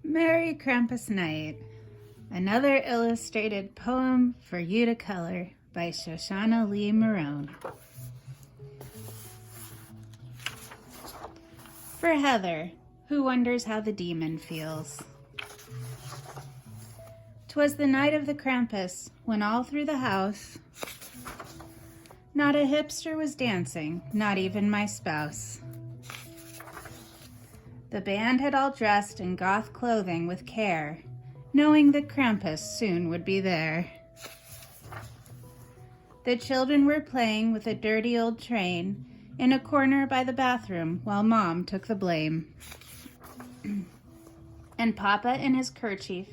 Merry Krampus Night, another illustrated poem for you to color by Shoshanah Lee Marohn. For Heather, who wonders how the demon feels. 'Twas the night of the Krampus, when all through the house not a hipster was dancing, not even my spouse. The band had all dressed in goth clothing with care, knowing that Krampus soon would be there. The children were playing with a dirty old train in a corner by the bathroom while Mom took the blame. And Papa in his kerchief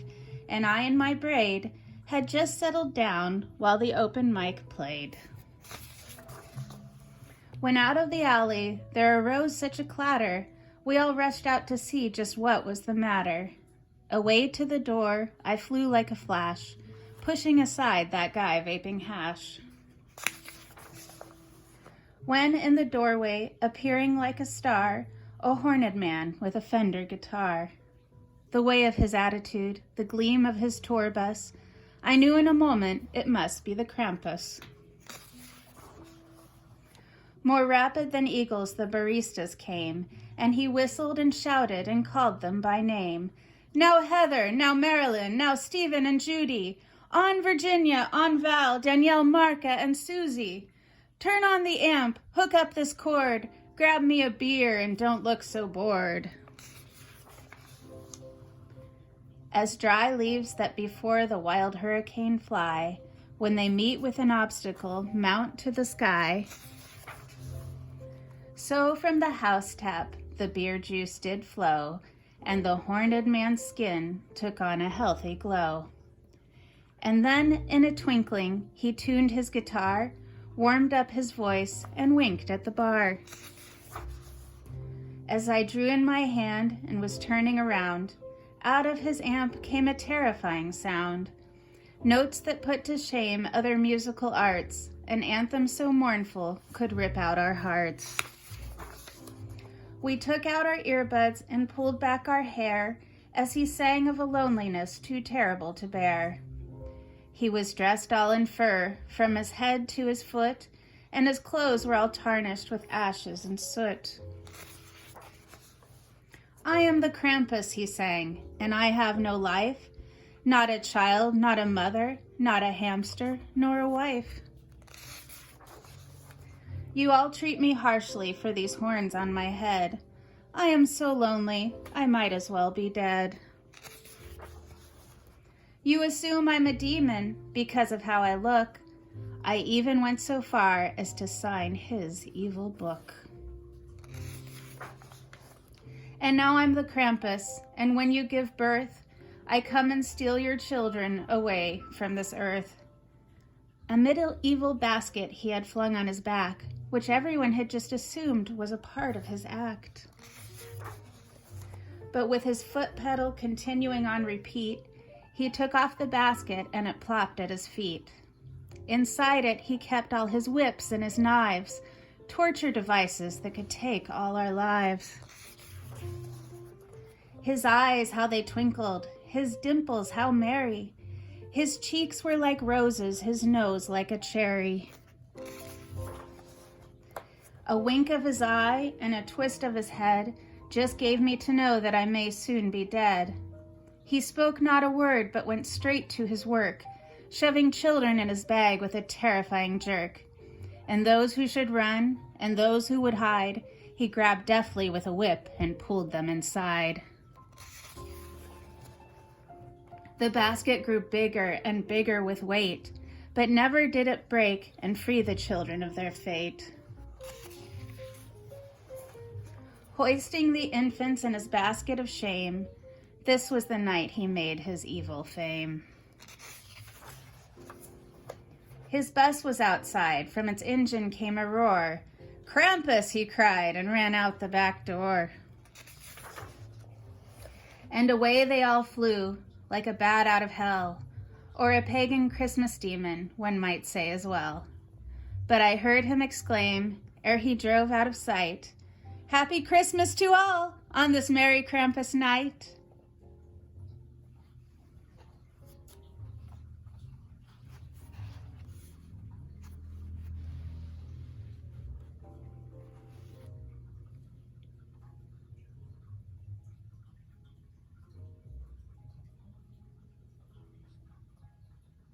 and I in my braid had just settled down while the open mic played. When out of the alley there arose such a clatter, we all rushed out to see just what was the matter. Away to the door I flew like a flash, pushing aside that guy vaping hash. When in the doorway, appearing like a star, a horned man with a Fender guitar. The way of his attitude, the gleam of his tour bus, I knew in a moment it must be the Krampus. More rapid than eagles the baristas came, and he whistled and shouted and called them by name. Now Heather, now Marilyn, now Stephen and Judy, on Virginia, on Val, Danielle, Marka, and Susie. Turn on the amp, hook up this cord, grab me a beer and don't look so bored. As dry leaves that before the wild hurricane fly, when they meet with an obstacle, mount to the sky, so from the house tap the beer juice did flow, and the horned man's skin took on a healthy glow. And then in a twinkling he tuned his guitar, warmed up his voice, and winked at the bar. As I drew in my hand and was turning around, out of his amp came a terrifying sound. Notes that put to shame other musical arts, an anthem so mournful could rip out our hearts. We took out our earbuds and pulled back our hair as he sang of a loneliness too terrible to bear. He was dressed all in fur from his head to his foot, and his clothes were all tarnished with ashes and soot. I am the Krampus, he sang, and I have no life, not a child, not a mother, not a hamster, nor a wife. You all treat me harshly for these horns on my head. I am so lonely, I might as well be dead. You assume I'm a demon because of how I look. I even went so far as to sign his evil book. And now I'm the Krampus, and when you give birth, I come and steal your children away from this earth. A medieval basket he had flung on his back, which everyone had just assumed was a part of his act. But with his foot pedal continuing on repeat, he took off the basket and it plopped at his feet. Inside it, he kept all his whips and his knives, torture devices that could take all our lives. His eyes, how they twinkled, his dimples, how merry. His cheeks were like roses, his nose like a cherry. A wink of his eye and a twist of his head just gave me to know that I may soon be dead. He spoke not a word, but went straight to his work, shoving children in his bag with a terrifying jerk. And those who should run, and those who would hide, he grabbed deftly with a whip and pulled them inside. The basket grew bigger and bigger with weight, but never did it break and free the children of their fate. Hoisting the infants in his basket of shame, this was the night he made his evil fame. His bus was outside, from its engine came a roar. Krampus, he cried, and ran out the back door. And away they all flew, like a bat out of hell, or a pagan Christmas demon, one might say as well. But I heard him exclaim, ere he drove out of sight, Happy Christmas to all on this merry Krampus night.